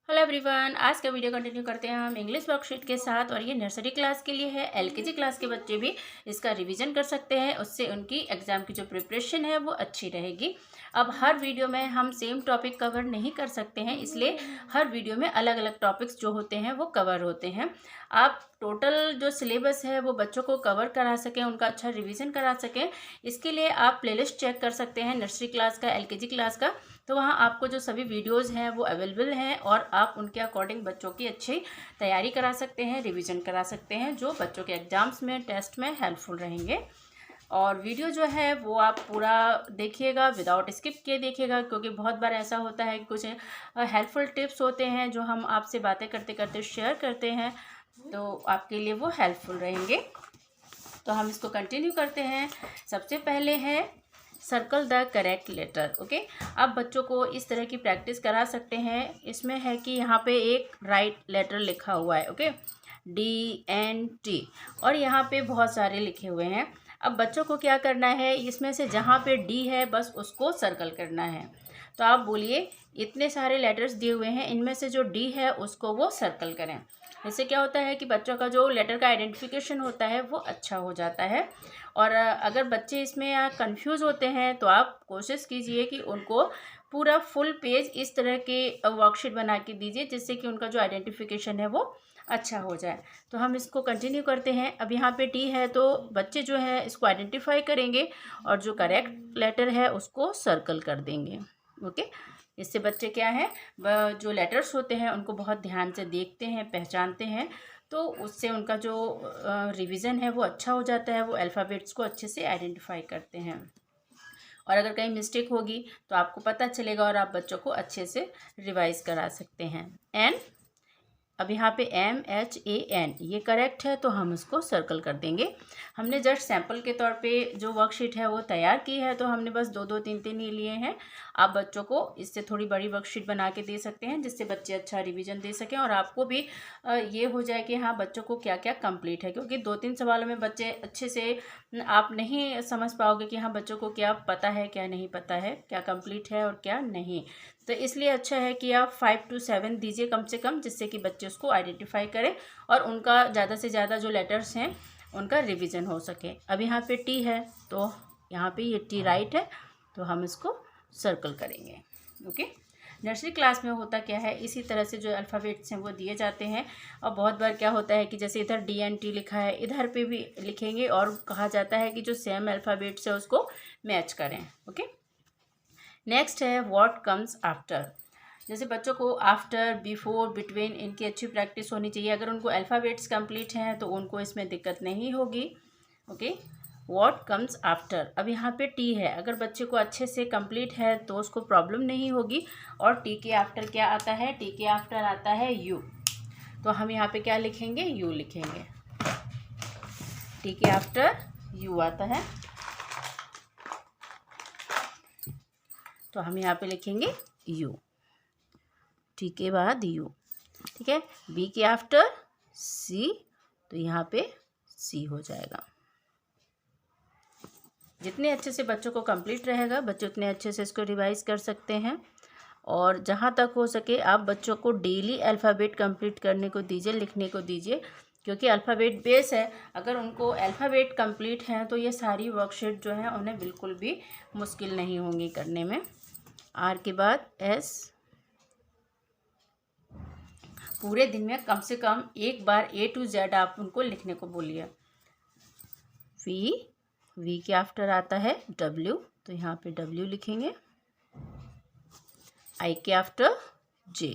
Hello everyone, आज का video continue करते हैं हम इंग्लिश वर्कशीट के साथ। और ये नर्सरी क्लास के लिए है। एलकेजी क्लास के बच्चे भी इसका रिवीजन कर सकते हैं, उससे उनकी एग्ज़ाम की जो प्रिपरेशन है वो अच्छी रहेगी। अब हर वीडियो में हम सेम टॉपिक कवर नहीं कर सकते हैं, इसलिए हर वीडियो में अलग अलग टॉपिक्स जो होते हैं वो कवर होते हैं। आप टोटल जो सिलेबस है वो बच्चों को कवर करा सकें, उनका अच्छा रिवीजन करा सकें, इसके लिए आप प्लेलिस्ट चेक कर सकते हैं नर्सरी क्लास का, एलकेजी क्लास का। तो वहाँ आपको जो सभी वीडियोस हैं वो अवेलेबल हैं और आप उनके अकॉर्डिंग बच्चों की अच्छी तैयारी करा सकते हैं, रिवीजन करा सकते हैं, जो बच्चों के एग्ज़ाम्स में, टेस्ट में हेल्पफुल रहेंगे। और वीडियो जो है वो आप पूरा देखिएगा, विदाउट स्किप किए देखिएगा, क्योंकि बहुत बार ऐसा होता है कि कुछ हेल्पफुल टिप्स होते हैं जो हम आपसे बातें करते करते शेयर करते हैं, तो आपके लिए वो हेल्पफुल रहेंगे। तो हम इसको कंटिन्यू करते हैं। सबसे पहले है circle the correct letter. Okay, आप बच्चों को इस तरह की प्रैक्टिस करा सकते हैं। इसमें है कि यहाँ पे एक राइट लेटर लिखा हुआ है, ओके, DNT, और यहाँ पे बहुत सारे लिखे हुए हैं। अब बच्चों को क्या करना है, इसमें से जहाँ पे D है बस उसको सर्कल करना है। तो आप बोलिए, इतने सारे लेटर्स दिए हुए हैं, इनमें से जो D है उसको वो सर्कल करें। इससे क्या होता है कि बच्चों का जो लेटर का आइडेंटिफिकेशन होता है वो अच्छा हो जाता है। और अगर बच्चे इसमें कंफ्यूज होते हैं तो आप कोशिश कीजिए कि उनको पूरा फुल पेज इस तरह के वर्कशीट बना के दीजिए, जिससे कि उनका जो आइडेंटिफिकेशन है वो अच्छा हो जाए। तो हम इसको कंटिन्यू करते हैं। अब यहाँ पे टी है तो बच्चे जो है इसको आइडेंटिफाई करेंगे और जो करेक्ट लेटर है उसको सर्कल कर देंगे। ओके, इससे बच्चे क्या है, जो लेटर्स होते हैं उनको बहुत ध्यान से देखते हैं, पहचानते हैं, तो उससे उनका जो रिवीजन है वो अच्छा हो जाता है। वो अल्फ़ाबेट्स को अच्छे से आइडेंटिफाई करते हैं, और अगर कहीं मिस्टेक होगी तो आपको पता चलेगा और आप बच्चों को अच्छे से रिवाइज करा सकते हैं। एन, अब यहाँ पे MHAN ये करेक्ट है, तो हम इसको सर्कल कर देंगे। हमने जस्ट सैम्पल के तौर पे जो वर्कशीट है वो तैयार की है, तो हमने बस दो दो तीन तीन ही लिए हैं। आप बच्चों को इससे थोड़ी बड़ी वर्कशीट बना के दे सकते हैं, जिससे बच्चे अच्छा रिवीजन दे सकें और आपको भी ये हो जाए कि हाँ, बच्चों को क्या क्या कंप्लीट है। क्योंकि दो तीन सवालों में बच्चे अच्छे से आप नहीं समझ पाओगे कि हाँ, बच्चों को क्या पता है, क्या नहीं पता है, क्या कंप्लीट है और क्या नहीं। तो इसलिए अच्छा है कि आप 5 to 7 दीजिए कम से कम, जिससे कि बच्चे उसको आइडेंटिफाई करें और उनका ज़्यादा से ज़्यादा जो लेटर्स हैं उनका रिवीजन हो सके। अब यहाँ पे टी है तो यहाँ पे ये टी राइट है, तो हम इसको सर्कल करेंगे। ओके, नर्सरी क्लास में होता क्या है, इसी तरह से जो अल्फ़ाबेट्स हैं वो दिए जाते हैं। और बहुत बार क्या होता है कि जैसे इधर DNT लिखा है, इधर पे भी लिखेंगे और कहा जाता है कि जो सेम अल्फ़ाबेट्स है उसको मैच करें। ओके, नेक्स्ट है व्हाट कम्स आफ्टर। जैसे बच्चों को आफ्टर, बिफोर, बिटवीन इनकी अच्छी प्रैक्टिस होनी चाहिए। अगर उनको अल्फ़ाबेट्स कंप्लीट हैं तो उनको इसमें दिक्कत नहीं होगी। Okay, what comes after. अब यहाँ पे टी है, अगर बच्चे को अच्छे से कंप्लीट है तो उसको प्रॉब्लम नहीं होगी। और टी के आफ्टर क्या आता है, टी के आफ्टर आता है यू, तो हम यहाँ पे क्या लिखेंगे, यू लिखेंगे। टी के आफ्टर यू आता है, तो हम यहाँ पे लिखेंगे यू, टी के बाद यू। ठीक है, बी के आफ्टर सी, तो यहाँ पे सी हो जाएगा। जितने अच्छे से बच्चों को कंप्लीट रहेगा, बच्चे उतने अच्छे से इसको रिवाइज कर सकते हैं। और जहाँ तक हो सके आप बच्चों को डेली अल्फ़ाबेट कंप्लीट करने को दीजिए, लिखने को दीजिए, क्योंकि अल्फ़ाबेट बेस है। अगर उनको अल्फ़ाबेट कंप्लीट हैं तो ये सारी वर्कशीट जो है उन्हें बिल्कुल भी मुश्किल नहीं होंगी करने में। आर के बाद एस, पूरे दिन में कम से कम एक बार A to Z आप उनको लिखने को बोलिए। वी के आफ्टर आता है W, तो यहाँ पे W लिखेंगे। I के आफ्टर J।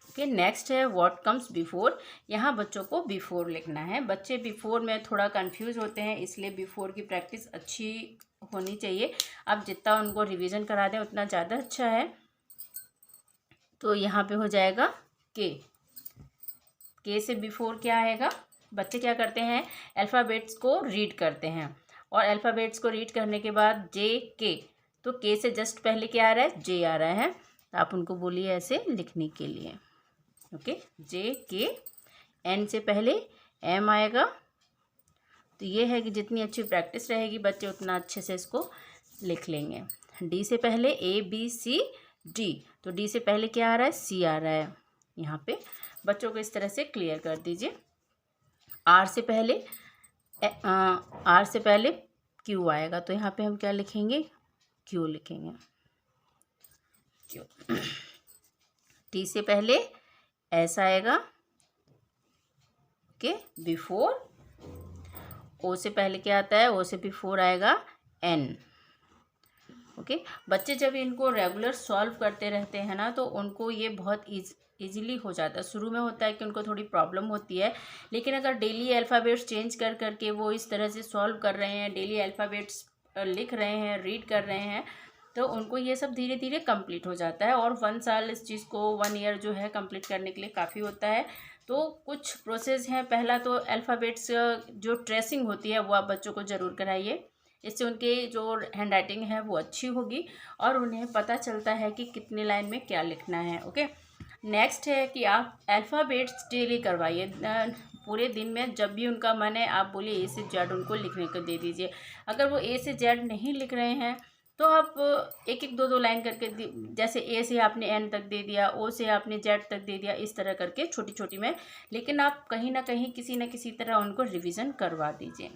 ओके, नेक्स्ट है व्हाट कम्स बिफोर। यहाँ बच्चों को बिफोर लिखना है। बच्चे बिफोर में थोड़ा कंफ्यूज होते हैं, इसलिए बिफोर की प्रैक्टिस अच्छी होनी चाहिए। आप जितना उनको रिवीजन करा दें उतना ज़्यादा अच्छा है। तो यहाँ पे हो जाएगा के से बिफोर क्या आएगा। बच्चे क्या करते हैं, अल्फ़ाबेट्स को रीड करते हैं, और अल्फ़ाबेट्स को रीड करने के बाद के, तो के से जस्ट पहले क्या आ रहा है, जे आ रहा है, तो आप उनको बोलिए ऐसे लिखने के लिए। ओके, JK, एन से पहले M आएगा। तो ये है कि जितनी अच्छी प्रैक्टिस रहेगी बच्चे उतना अच्छे से इसको लिख लेंगे। डी से पहले ABCD, तो डी से पहले क्या आ रहा है, C आ रहा है। यहाँ पे बच्चों को इस तरह से क्लियर कर दीजिए। R से पहले Q आएगा, तो यहाँ पे हम क्या लिखेंगे, Q लिखेंगे, Q। T से पहले S आएगा, ओके, बिफोर। O से पहले क्या आता है, O से बिफोर आएगा N, ओके। बच्चे जब इनको रेगुलर सॉल्व करते रहते हैं ना, तो उनको ये बहुत इजीली हो जाता है। शुरू में होता है कि उनको थोड़ी प्रॉब्लम होती है, लेकिन अगर डेली अल्फ़ाबेट्स चेंज कर करके वो इस तरह से सॉल्व कर रहे हैं, डेली अल्फ़ाबेट्स लिख रहे हैं, रीड कर रहे हैं, तो उनको ये सब धीरे धीरे कंप्लीट हो जाता है। और 1 साल इस चीज़ को, 1 ईयर जो है कंप्लीट करने के लिए काफ़ी होता है। तो कुछ प्रोसेस हैं। पहला तो अल्फ़ाबेट्स जो ट्रेसिंग होती है वो आप बच्चों को ज़रूर कराइए, इससे उनके जो हैंड राइटिंग है वो अच्छी होगी और उन्हें पता चलता है कि कितनी लाइन में क्या लिखना है, ओके। नेक्स्ट है कि आप अल्फ़ाबेट्स डेली करवाइए, पूरे दिन में जब भी उनका मन है आप बोलिए A से Z उनको लिखने को दे दीजिए। अगर वो A से Z नहीं लिख रहे हैं तो आप एक एक 2 लाइन करके जैसे A से आपने N तक दे दिया, O से आपने Z तक दे दिया, इस तरह करके छोटी छोटी में, लेकिन आप कहीं ना कहीं किसी न किसी तरह उनको रिवीजन करवा दीजिए,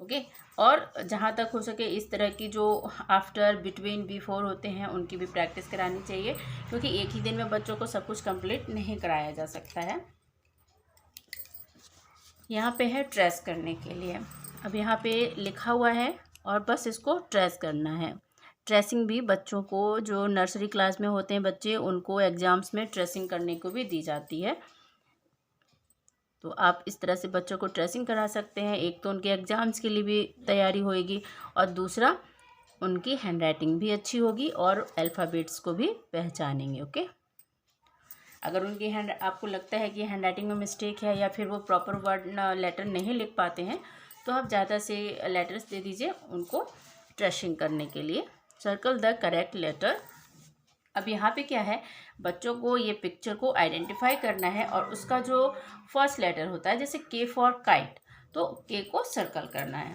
ओके। और जहाँ तक हो सके इस तरह की जो आफ्टर, बिटवीन, बिफोर होते हैं उनकी भी प्रैक्टिस करानी चाहिए, क्योंकि एक ही दिन में बच्चों को सब कुछ कंप्लीट नहीं कराया जा सकता है। यहाँ पे है ट्रेस करने के लिए। अब यहाँ पे लिखा हुआ है और बस इसको ट्रेस करना है। ट्रेसिंग भी बच्चों को, जो नर्सरी क्लास में होते हैं बच्चे, उनको एग्ज़ाम्स में ट्रेसिंग करने को भी दी जाती है। तो आप इस तरह से बच्चों को ट्रेसिंग करा सकते हैं। एक तो उनके एग्ज़ाम्स के लिए भी तैयारी होएगी और दूसरा उनकी हैंड राइटिंग भी अच्छी होगी और अल्फ़ाबेट्स को भी पहचानेंगे, ओके। अगर उनकी आपको लगता है कि हैंड राइटिंग में मिस्टेक है या फिर वो प्रॉपर वर्ड लेटर नहीं लिख पाते हैं, तो आप ज़्यादा से लेटर्स दे दीजिए उनको ट्रेसिंग करने के लिए। Circle the correct letter. अब यहाँ पे क्या है, बच्चों को ये पिक्चर को आइडेंटिफाई करना है और उसका जो फर्स्ट लेटर होता है, जैसे K फॉर काइट, तो K को सर्कल करना है।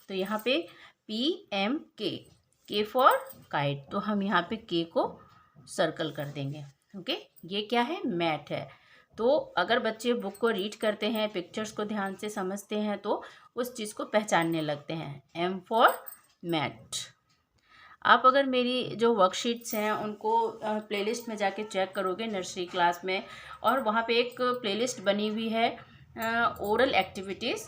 तो यहाँ पे PMK, K फॉर काइट, तो हम यहाँ पे K को सर्कल कर देंगे, ओके। ये क्या है, मैट है। तो अगर बच्चे बुक को रीड करते हैं, पिक्चर्स को ध्यान से समझते हैं, तो उस चीज़ को पहचानने लगते हैं। M for mat. आप अगर मेरी जो वर्कशीट्स हैं उनको प्लेलिस्ट में जाके चेक करोगे नर्सरी क्लास में, और वहाँ पे एक प्लेलिस्ट बनी हुई है oral activities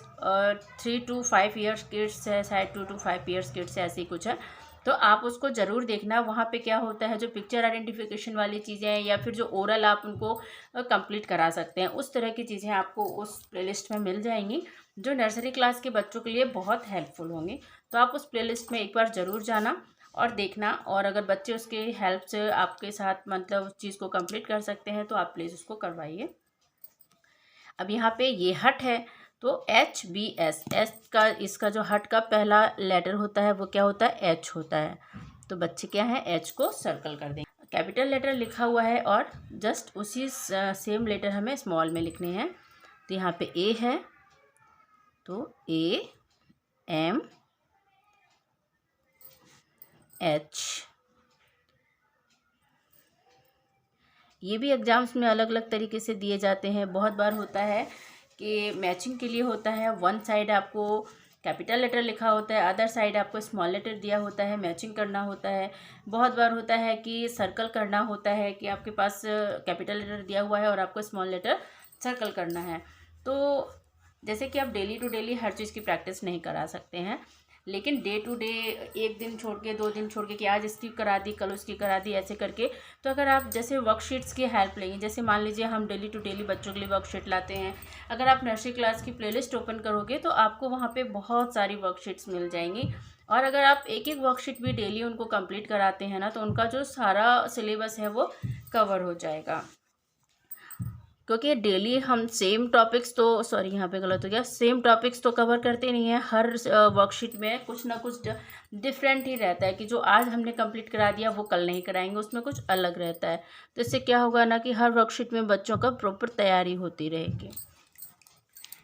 3 to 5 years kids है, शायद 2 to 5 ईयर्स किड्स है, ऐसी कुछ है। तो आप उसको ज़रूर देखना। वहाँ पे क्या होता है, जो पिक्चर आइडेंटिफिकेशन वाली चीज़ें हैं या फिर जो ओरल आप उनको कंप्लीट करा सकते हैं, उस तरह की चीज़ें आपको उस प्लेलिस्ट में मिल जाएंगी, जो नर्सरी क्लास के बच्चों के लिए बहुत हेल्पफुल होंगी। तो आप उस प्लेलिस्ट में एक बार ज़रूर जाना और देखना, और अगर बच्चे उसके हेल्प से आपके साथ मतलब उस चीज़ को कंप्लीट कर सकते हैं तो आप प्लीज़ उसको करवाइए। अब यहाँ पे ये हट है, तो HBS, एस का, इसका जो हट का पहला लेटर होता है वो क्या होता है, H होता है। तो बच्चे क्या है, H को सर्कल कर देंगे। कैपिटल लेटर लिखा हुआ है और जस्ट उसी सेम लेटर हमें स्मॉल में लिखने हैं। तो यहाँ पे A है, तो AM H। ये भी एग्ज़ाम्स में अलग अलग तरीके से दिए जाते हैं। बहुत बार होता है कि मैचिंग के लिए होता है, वन साइड आपको कैपिटल लेटर लिखा होता है, अदर साइड आपको स्मॉल लेटर दिया होता है, मैचिंग करना होता है। बहुत बार होता है कि सर्कल करना होता है, कि आपके पास कैपिटल लेटर दिया हुआ है और आपको स्मॉल लेटर सर्कल करना है। तो जैसे कि आप डेली टू डेली हर चीज़ की प्रैक्टिस नहीं करा सकते हैं, लेकिन डे टू डे, एक दिन छोड़ के 2 दिन छोड़ के, कि आज इसकी करा दी कल उसकी करा दी, ऐसे करके। तो अगर आप जैसे वर्कशीट्स की हेल्प लेंगे, जैसे मान लीजिए हम डेली टू डेली बच्चों के लिए वर्कशीट लाते हैं, अगर आप नर्सरी क्लास की प्लेलिस्ट ओपन करोगे तो आपको वहाँ पे बहुत सारी वर्कशीट्स मिल जाएंगी। और अगर आप एक एक वर्कशीट भी डेली उनको कंप्लीट कराते हैं ना, तो उनका जो सारा सिलेबस है वो कवर हो जाएगा। क्योंकि डेली हम सेम टॉपिक्स तो, सॉरी यहाँ पे गलत हो गया, सेम टॉपिक्स तो कवर करते नहीं हैं। हर वर्कशीट में कुछ ना कुछ डिफरेंट ही रहता है, कि जो आज हमने कंप्लीट करा दिया वो कल नहीं कराएंगे, उसमें कुछ अलग रहता है। तो इससे क्या होगा ना, कि हर वर्कशीट में बच्चों का प्रॉपर तैयारी होती रहेगी।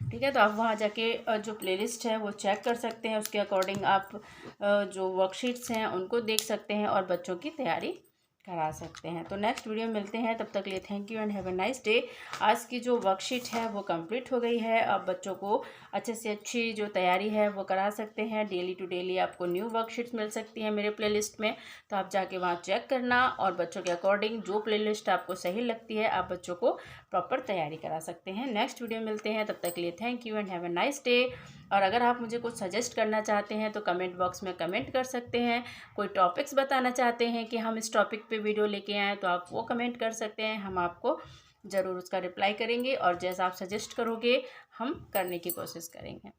ठीक है। तो आप वहाँ जाके जो प्लेलिस्ट है वो चेक कर सकते हैं, उसके अकॉर्डिंग आप जो वर्कशीट्स हैं उनको देख सकते हैं और बच्चों की तैयारी करा सकते हैं। तो नेक्स्ट वीडियो में मिलते हैं, तब तक के लिए thank you and have a nice day. आज की जो वर्कशीट है वो कंप्लीट हो गई है। अब बच्चों को अच्छे से अच्छी जो तैयारी है वो करा सकते हैं। डेली टू डेली आपको न्यू वर्कशीट्स मिल सकती हैं मेरे प्लेलिस्ट में, तो आप जाके वहाँ चेक करना और बच्चों के अकॉर्डिंग जो प्लेलिस्ट आपको सही लगती है आप बच्चों को प्रॉपर तैयारी करा सकते हैं। नेक्स्ट वीडियो में मिलते हैं, तब तक के लिए thank you and have a nice day. और अगर आप मुझे कुछ सजेस्ट करना चाहते हैं तो कमेंट बॉक्स में कमेंट कर सकते हैं। कोई टॉपिक्स बताना चाहते हैं कि हम इस टॉपिक पे वीडियो लेके आएँ तो आप वो कमेंट कर सकते हैं, हम आपको ज़रूर उसका रिप्लाई करेंगे और जैसा आप सजेस्ट करोगे हम करने की कोशिश करेंगे।